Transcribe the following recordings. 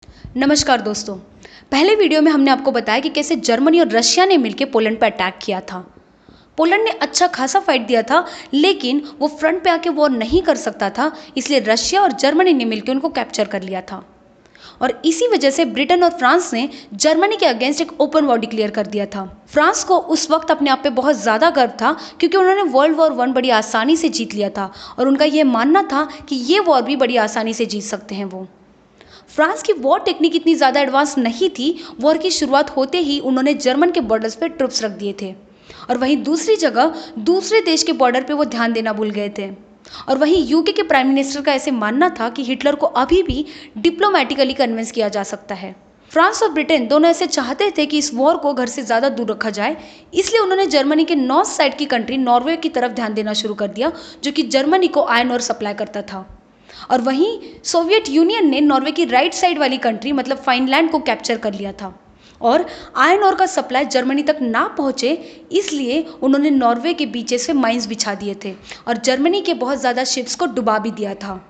नमस्कार दोस्तों। पहले वीडियो में हमने आपको बताया कि कैसे जर्मनी और रशिया ने मिलकर पोलैंड पर अटैक किया था। पोलैंड ने अच्छा खासा फाइट दिया था, लेकिन वो फ्रंट पे आके वॉर नहीं कर सकता था, इसलिए रशिया और जर्मनी ने मिलकर उनको कैप्चर कर लिया था। और इसी वजह से ब्रिटेन और फ्रांस ने जर्मनी के अगेंस्ट एक ओपन वॉर डिक्लेयर कर दिया था। फ्रांस को उस वक्त अपने आप पे बहुत ज़्यादा गर्व था, क्योंकि उन्होंने वर्ल्ड वॉर 1 बड़ी आसानी से जीत लिया था और उनका यह मानना था कि ये वॉर भी बड़ी आसानी से जीत सकते हैं वो। फ्रांस की वॉर टेक्निक इतनी ज़्यादा एडवांस नहीं थी। वॉर की शुरुआत होते ही उन्होंने जर्मन के बॉर्डर्स पे ट्रुप्स रख दिए थे, और वहीं दूसरी जगह दूसरे देश के बॉर्डर पे वो ध्यान देना भूल गए थे। और वहीं यूके के प्राइम मिनिस्टर का ऐसे मानना था कि हिटलर को अभी भी डिप्लोमेटिकली कन्विंस किया जा सकता है। फ्रांस और ब्रिटेन दोनों ऐसे चाहते थे कि इस वॉर को घर से ज़्यादा दूर रखा जाए, इसलिए उन्होंने जर्मनी के नॉर्थ साइड की कंट्री नॉर्वे की तरफ ध्यान देना शुरू कर दिया, जो कि जर्मनी को आयरन ओर सप्लाई करता था। और वहीं सोवियत यूनियन ने नॉर्वे की राइट साइड वाली कंट्री मतलब फाइनलैंड को कैप्चर कर लिया था, और आयरन ओर का सप्लाई जर्मनी तक ना पहुंचे, इसलिए उन्होंने नॉर्वे के बीचेस पे माइंस बिछा दिए थे और जर्मनी के बहुत ज़्यादा शिप्स को डुबा भी दिया था।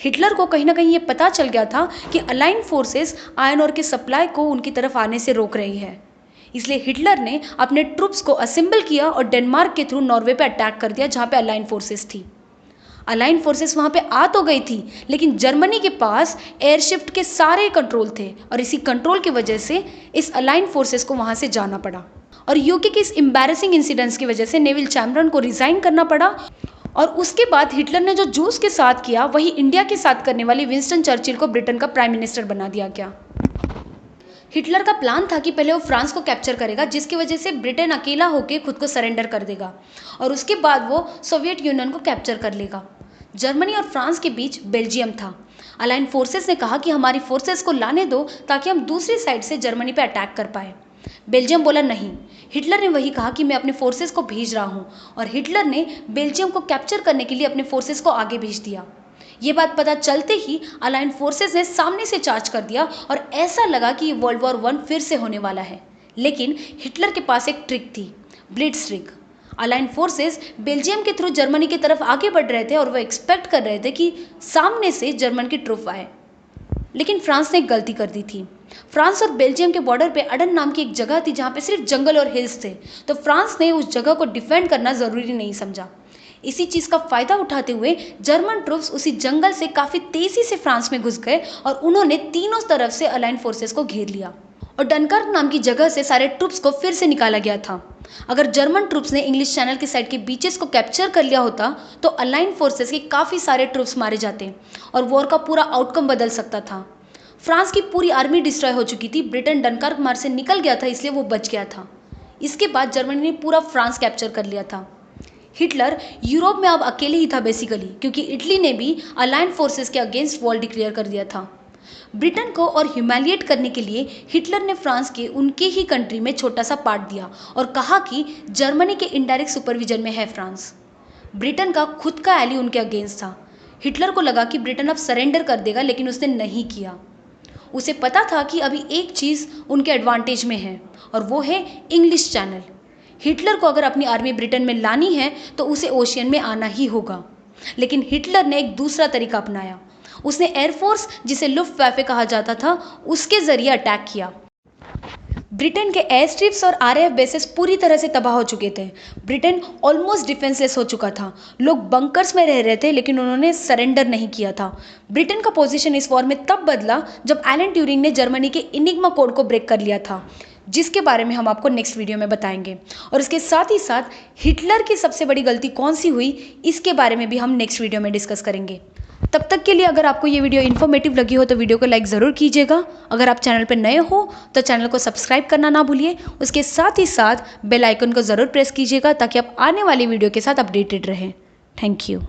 हिटलर को कहीं ना कहीं ये पता चल गया था कि अलाइन फोर्सेस आयरन ओर के सप्लाई को उनकी तरफ आने से रोक रही है, इसलिए हिटलर ने अपने ट्रुप्स को असेंबल किया और डेनमार्क के थ्रू नॉर्वे पे अटैक कर दिया, जहाँ पे अलाइन फोर्सेस थी। अलाइन फोर्सेस वहां पे आ तो गई थी, लेकिन जर्मनी के पास एयरशिफ्ट के सारे कंट्रोल थे, और इसी कंट्रोल की वजह से इस अलाइन फोर्सेस को वहां से जाना पड़ा। और यूके के इस एम्बैरेसिंग इंसिडेंट्स की वजह से नेविल चैमरन को रिजाइन करना पड़ा। और उसके बाद हिटलर ने जो जूस के साथ किया, वही इंडिया के साथ करने वाली विंस्टन चर्चिल को ब्रिटेन का प्राइम मिनिस्टर बना दिया गया। हिटलर का प्लान था कि पहले वो फ्रांस को कैप्चर करेगा, जिसकी वजह से ब्रिटेन अकेला होकर खुद को सरेंडर कर देगा, और उसके बाद वो सोवियत यूनियन को कैप्चर कर लेगा। जर्मनी और फ्रांस के बीच बेल्जियम था। अलाइन फोर्सेस ने कहा कि हमारी फोर्सेस को लाने दो, ताकि हम दूसरी साइड से जर्मनी पे अटैक कर पाए। बेल्जियम बोला नहीं। हिटलर ने वही कहा कि मैं अपने फोर्सेस को भेज रहा हूँ, और हिटलर ने बेल्जियम को कैप्चर करने के लिए अपने फोर्सेस को आगे भेज दिया। ये बात पता चलते ही अलाइन फोर्सेस ने सामने से चार्ज कर दिया, और ऐसा लगा कि वर्ल्ड वॉर 1 फिर से होने वाला है। लेकिन हिटलर के पास एक ट्रिक थी, ब्लिट्जक्रीग। अलाइन फोर्सेस बेल्जियम के थ्रू जर्मनी की तरफ आगे बढ़ रहे थे, और वो एक्सपेक्ट कर रहे थे कि सामने से जर्मन की ट्रुप आए। लेकिन फ्रांस ने एक गलती कर दी थी। फ्रांस और बेल्जियम के बॉर्डर पे अडन नाम की एक जगह थी, जहाँ पे सिर्फ जंगल और हिल्स थे, तो फ्रांस ने उस जगह को डिफेंड करना ज़रूरी नहीं समझा। इसी चीज़ का फ़ायदा उठाते हुए जर्मन ट्रुप्स उसी जंगल से काफ़ी तेज़ी से फ्रांस में घुस गए, और उन्होंने तीनों तरफ से अलाइन फोर्सेस को घेर लिया, और डनकर्क नाम की जगह से सारे ट्रुप्स को फिर से निकाला गया था। अगर जर्मन ट्रुप्स ने इंग्लिश चैनल की साइड के बीचेस को कैप्चर कर लिया होता, तो अलाइन फोर्सेस के काफ़ी सारे ट्रुप्स मारे जाते, और वॉर का पूरा आउटकम बदल सकता था। फ्रांस की पूरी आर्मी डिस्ट्रॉय हो चुकी थी, ब्रिटेन डनकर्क मार से निकल गया था, इसलिए वो बच गया था। इसके बाद जर्मनी ने पूरा फ्रांस कैप्चर कर लिया था। हिटलर यूरोप में अब अकेले ही था बेसिकली, क्योंकि इटली ने भी अलाइन फोर्सेस के अगेंस्ट वॉर डिक्लेयर कर दिया था। ब्रिटेन को और ह्यूमिलिएट करने के लिए हिटलर ने फ्रांस के उनके ही कंट्री में छोटा सा पार्ट दिया, और कहा कि जर्मनी के इनडायरेक्ट सुपरविजन में है फ्रांस। ब्रिटेन का खुद का एली उनके अगेंस्ट था। हिटलर को लगा कि ब्रिटेन अब सरेंडर कर देगा, लेकिन उसने नहीं किया। उसे पता था कि अभी एक चीज़ उनके एडवांटेज में है, और वो है इंग्लिश चैनल। हिटलर को अगर अपनी आर्मी ब्रिटेन में लानी है, तो उसे ओशियन में आना ही होगा। लेकिन हिटलर ने एक दूसरा तरीका अपनाया। उसने एयरफोर्स, जिसे लुफ्टवाफे कहा जाता था, उसके जरिए अटैक किया। ब्रिटेन के एयर स्ट्रिप्स और आरएएफ बेसेस पूरी तरह से तबाह हो चुके थे। ब्रिटेन ऑलमोस्ट डिफेंसलेस हो चुका था। लोग बंकर्स में रह रहे थे, लेकिन उन्होंने सरेंडर नहीं किया था। ब्रिटेन का पोजीशन इस वॉर में तब बदला जब एलन ट्यूरिंग ने जर्मनी के इनिग्मा कोड को ब्रेक कर लिया था, जिसके बारे में हम आपको नेक्स्ट वीडियो में बताएंगे। और इसके साथ ही साथ हिटलर की सबसे बड़ी गलती कौन सी हुई, इसके बारे में भी हम नेक्स्ट वीडियो में डिस्कस करेंगे। तब तक के लिए अगर आपको ये वीडियो इन्फॉर्मेटिव लगी हो, तो वीडियो को लाइक ज़रूर कीजिएगा। अगर आप चैनल पर नए हो, तो चैनल को सब्सक्राइब करना ना भूलिए। उसके साथ ही साथ बेल आइकन को ज़रूर प्रेस कीजिएगा, ताकि आप आने वाली वीडियो के साथ अपडेटेड रहें। Thank you.